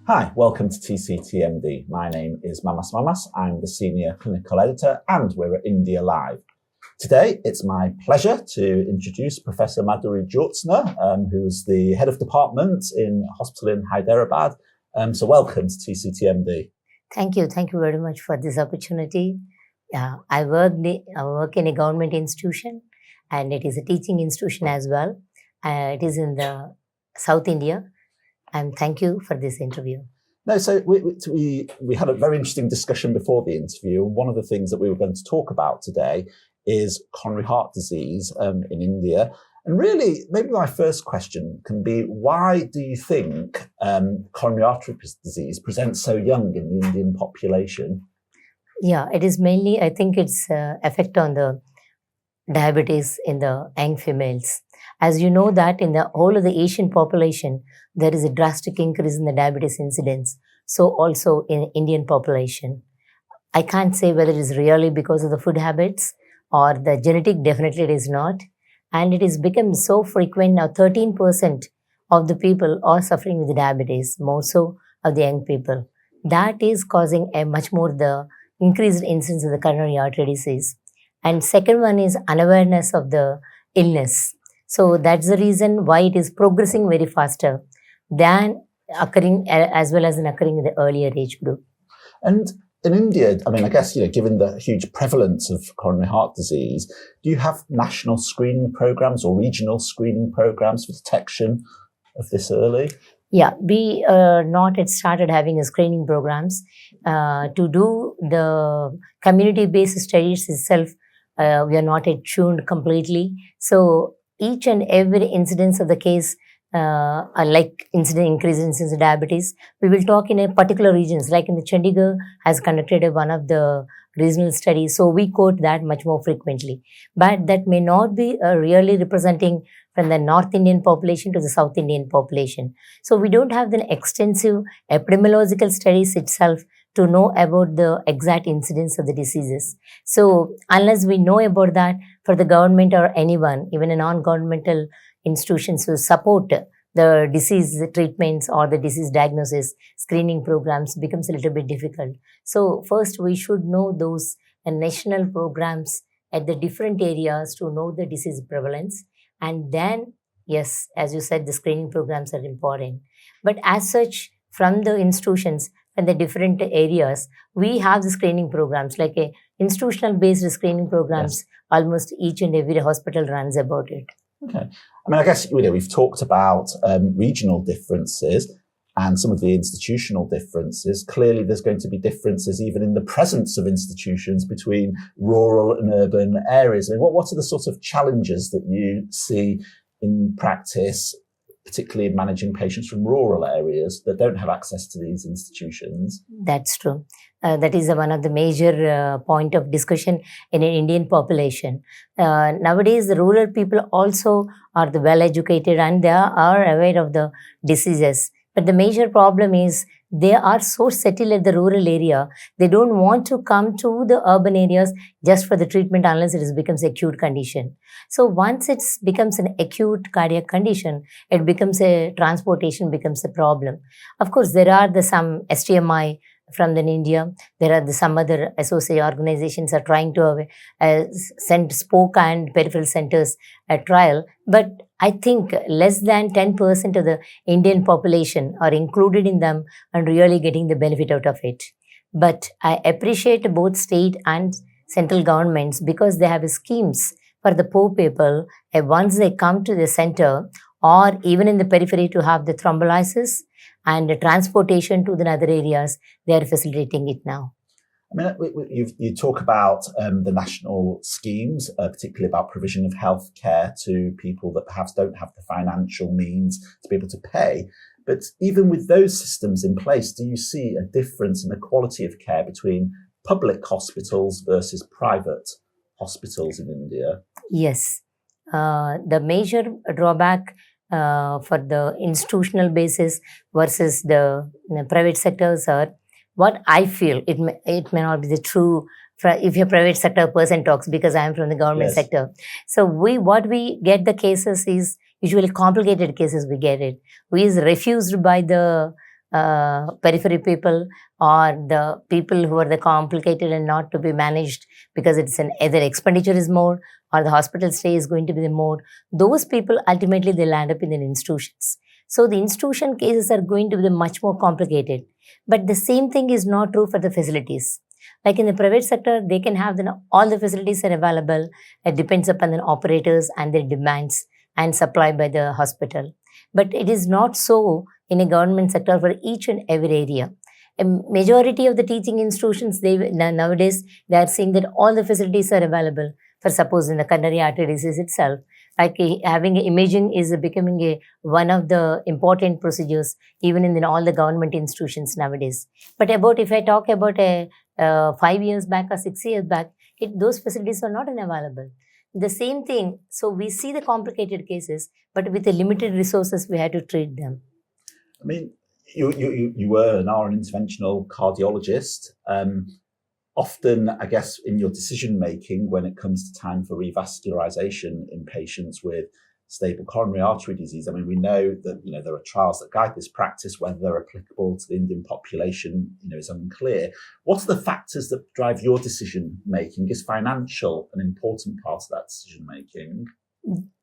Hi, welcome to TCTMD. My name is Mamas. I'm the Senior Clinical Editor and we're at India Live. Today, it's my pleasure to introduce Professor Madhuri Jyotsna, who is the Head of Department in a hospital in Hyderabad. So welcome to TCTMD. Thank you. Thank you very much for this opportunity. I work in a government institution and it is a teaching institution as well. It is in the South India. And thank you for this interview. No, so we had a very interesting discussion before the interview. One of the things that we were going to talk about today is coronary heart disease in India. And really, maybe my first question can be, why do you think coronary artery disease presents so young in the Indian population? Yeah, it is mainly, I think it's effect on the diabetes in the young females. As you know that in the whole of the Asian population, there is a drastic increase in the diabetes incidence. So also in Indian population. I can't say whether it is really because of the food habits or the genetic, definitely it is not. And it has become so frequent now, 13% of the people are suffering with diabetes, more so of the young people. That is causing a much more the increased incidence of the coronary artery disease. And second one is unawareness of the illness. So that's the reason why it is progressing very faster than occurring as well as in occurring in the earlier age group. And in India, I mean, I guess, given the huge prevalence of coronary heart disease, do you have national screening programs or regional screening programs for detection of this early? Yeah, we not yet started having a screening programs. To do the community-based studies itself, we are not yet tuned completely. So each and every incidence of the case, like increase in incidence of diabetes, we will talk in a particular regions. Like in the Chandigarh has conducted one of the regional studies, so we quote that much more frequently. But that may not be really representing from the North Indian population to the South Indian population. So we don't have the extensive epidemiological studies itself to know about the exact incidence of the diseases. So unless we know about that, for the government or anyone, even a non-governmental institutions who support the disease treatments or the disease diagnosis, screening programs becomes a little bit difficult. So first we should know those national programs at the different areas to know the disease prevalence. And then, yes, as you said, the screening programs are important. But as such, from the institutions and the different areas, we have the screening programs, like a institutional based screening programs. Yes. Almost each and every hospital runs about it. Okay. I mean, I guess, we've talked about regional differences and some of the institutional differences. Clearly, there's going to be differences even in the presence of institutions between rural and urban areas. I mean, what are the sort of challenges that you see in practice, particularly in managing patients from rural areas that don't have access to these institutions? That's true. That is one of the major point of discussion in an Indian population. Nowadays, the rural people also are the well-educated and they are aware of the diseases. But the major problem is they are so settled at the rural area, they don't want to come to the urban areas just for the treatment unless it becomes acute condition. So once it becomes an acute cardiac condition, it becomes transportation becomes a problem. Of course, there are some STMI from India. There are some other associate organizations are trying to send spoke and peripheral centers a trial. But I think less than 10% of the Indian population are included in them and really getting the benefit out of it. But I appreciate both state and central governments because they have schemes for the poor people once they come to the center or even in the periphery to have the thrombolysis and the transportation to the other areas, they are facilitating it now. I mean, you talk about the national schemes, particularly about provision of healthcare to people that perhaps don't have the financial means to be able to pay. But even with those systems in place, do you see a difference in the quality of care between public hospitals versus private hospitals in India? Yes. The major drawback for the institutional basis versus the private sectors are what I feel. It may not be the true if your private sector person talks, because I am from the government sector. So what we get the cases is usually complicated cases. We get it. We is refused by the periphery people or the people who are the complicated and not to be managed because it's either expenditure is more or the hospital stay is going to be the more. Those people ultimately they'll land up in the institutions. So the institution cases are going to be much more complicated. But the same thing is not true for the facilities. Like in the private sector, they can have all the facilities are available. It depends upon the operators and their demands and supply by the hospital. But it is not so in a government sector for each and every area. A majority of the teaching institutions, nowadays, they are saying that all the facilities are available. For suppose in the coronary artery disease itself, like having imaging is becoming one of the important procedures even in all the government institutions nowadays. But about if I talk about 5 years back or 6 years back, those facilities are not available. The same thing. So we see the complicated cases, but with the limited resources, we had to treat them. I mean, you were and are an interventional cardiologist. Often, I guess, in your decision making when it comes to time for revascularization in patients with stable coronary artery disease, I mean, we know that there are trials that guide this practice. Whether they're applicable to the Indian population, is unclear. What are the factors that drive your decision making? Is financial an important part of that decision making?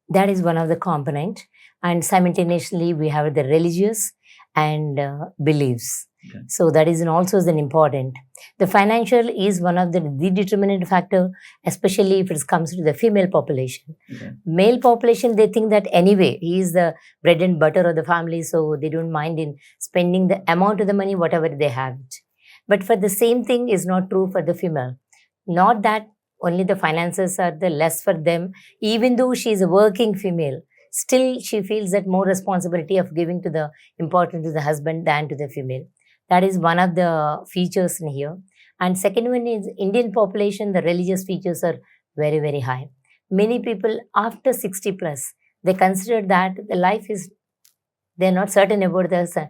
That is one of the component, and simultaneously we have the religious and beliefs. Okay. So that is also an important. The financial is one of the determinant factor, especially if it comes to the female population. Okay. Male population, they think that anyway, he is the bread and butter of the family, so they don't mind in spending the amount of the money, whatever they have. But for the same thing is not true for the female. Not that only the finances are the less for them, even though she is a working female. Still, she feels that more responsibility of giving to the importance to the husband than to the female. That is one of the features in here. And second one is Indian population, the religious features are very, very high. Many people after 60 plus, they consider that the life is, they're not certain about the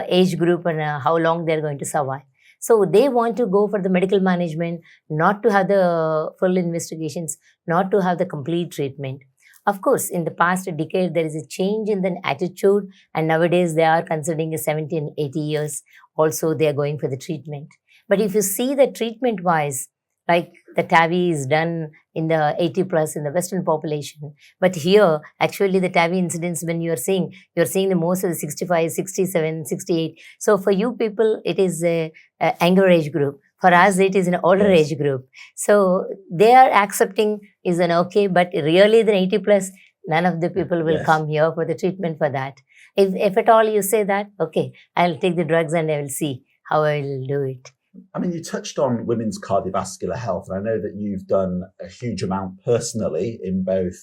age group and how long they're going to survive. So they want to go for the medical management, not to have the full investigations, not to have the complete treatment. Of course, in the past decade, there is a change in the attitude, and nowadays they are considering 70 and 80 years. Also, they are going for the treatment. But if you see the treatment-wise, like the TAVI is done in the 80 plus in the Western population. But here, actually, the TAVI incidence, when you're seeing the most of the 65, 67, 68. So for you people, it is a younger age group. For us, it is an older age group. So they are accepting is an okay, but really the 80 plus, none of the people will come here for the treatment for that. If at all you say that, okay, I'll take the drugs and I will see how I will do it. I mean, you touched on women's cardiovascular health, and I know that you've done a huge amount personally in both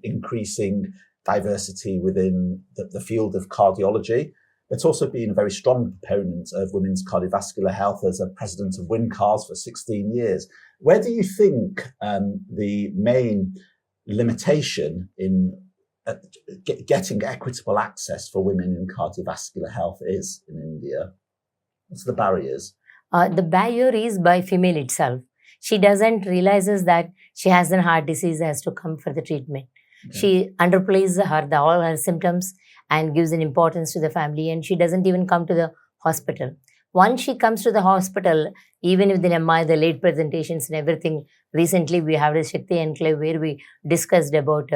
increasing diversity within the field of cardiology, but also being a very strong proponent of women's cardiovascular health as a president of WinCars for 16 years. Where do you think the main limitation in getting equitable access for women in cardiovascular health is in India? What's the barriers? The barrier is by female itself. She doesn't realizes that she has a heart disease, has to come for the treatment. Okay. She underplays all her symptoms and gives an importance to the family, and she doesn't even come to the hospital. Once she comes to the hospital, even with the MI, the late presentations and everything, recently we have a Shakti Enclave where we discussed about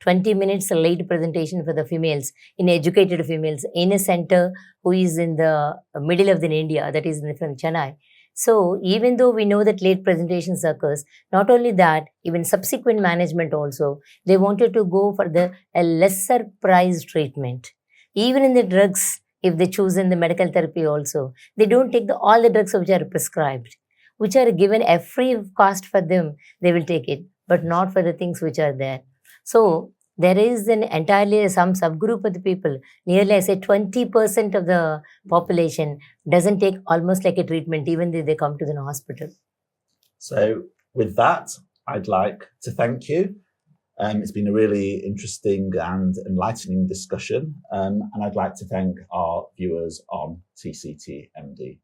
20 minutes late presentation for the females, in educated females, in a center who is in the middle of India, that is from Chennai. So even though we know that late presentation occurs, not only that, even subsequent management also, they wanted to go for a lesser price treatment. Even in the drugs, if they choose in the medical therapy also, they don't take all the drugs which are prescribed, which are given a free cost for them, they will take it, but not for the things which are there. So there is an entirely some subgroup of the people, nearly I say 20% of the population doesn't take almost like a treatment, even if they come to the hospital. So with that, I'd like to thank you. It's been a really interesting and enlightening discussion, and I'd like to thank our viewers on TCT MD.